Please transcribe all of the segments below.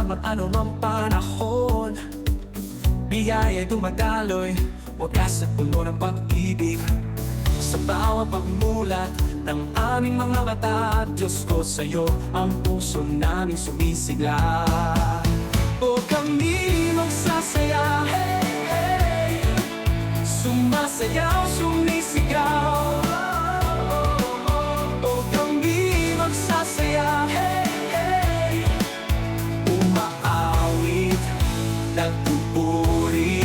salamat anumang panahon. Biyaya'y dumadaloy, wagas at puno ng pag-ibig. Sa bawat pagmulat ng aming mga mata, Diyos ko sa'yo ang puso namin sumisigla. O kami magsasaya, hey, hey, sumasayaw, sumisigaw. O kami magsasaya, hey, hey, umaawit, nagpupuri.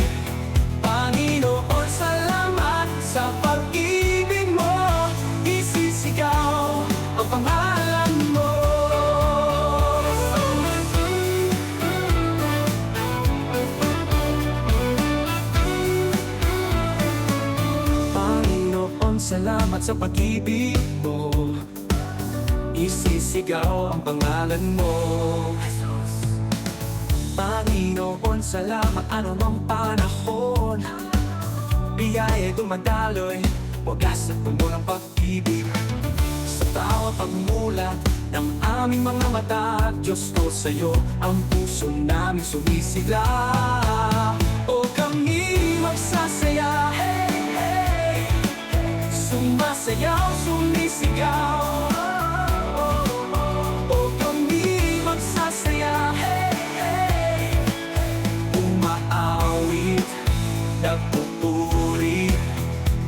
Panginoon, salamat sa pag-ibig mo, isisigaw ang pangalan mo. Panginoon, salamat sa pag-ibig mo, isisigaw ang pangalan mo. Panginoon, salamat anumang panahon. Biyaya'y dumadaloy, wagas at puno ng pag-ibig. Sa bawat pagmulat ng aming mga mata, Diyos ko sa'yo ang puso namin sumisigla. O kami magsasaya, hey, hey, sumasayaw, sumisigaw. O kami magsasaya, hey, hey, umaawit, nagpupuri.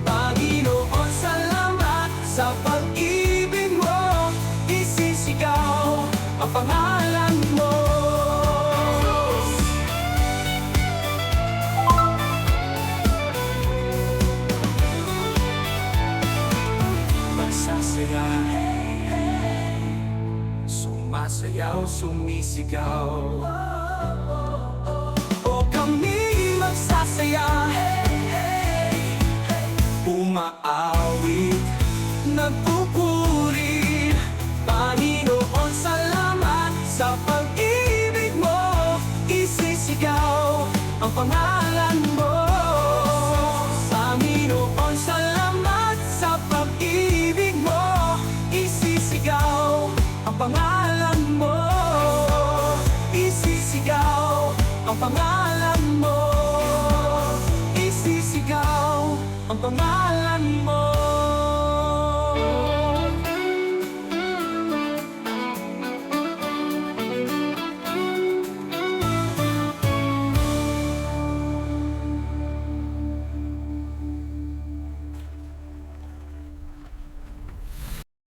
Panginoon, salamat sa pag-ibig mo, isisigaw ang pangalan mo. Magsasaya, hey, hey, sumasayaw, sumisigaw. O kami magsasaya, hey, hey, umaawit, nagpupuri. Panginoon, salamat sa pag-ibig mo, isisigaw ang pangalan mo. Panginoon, salamat sa pag-ibig mo, isisigaw ang pangalan mo. Isisigaw ang pangalan mo, isisigaw ang pangalan mo.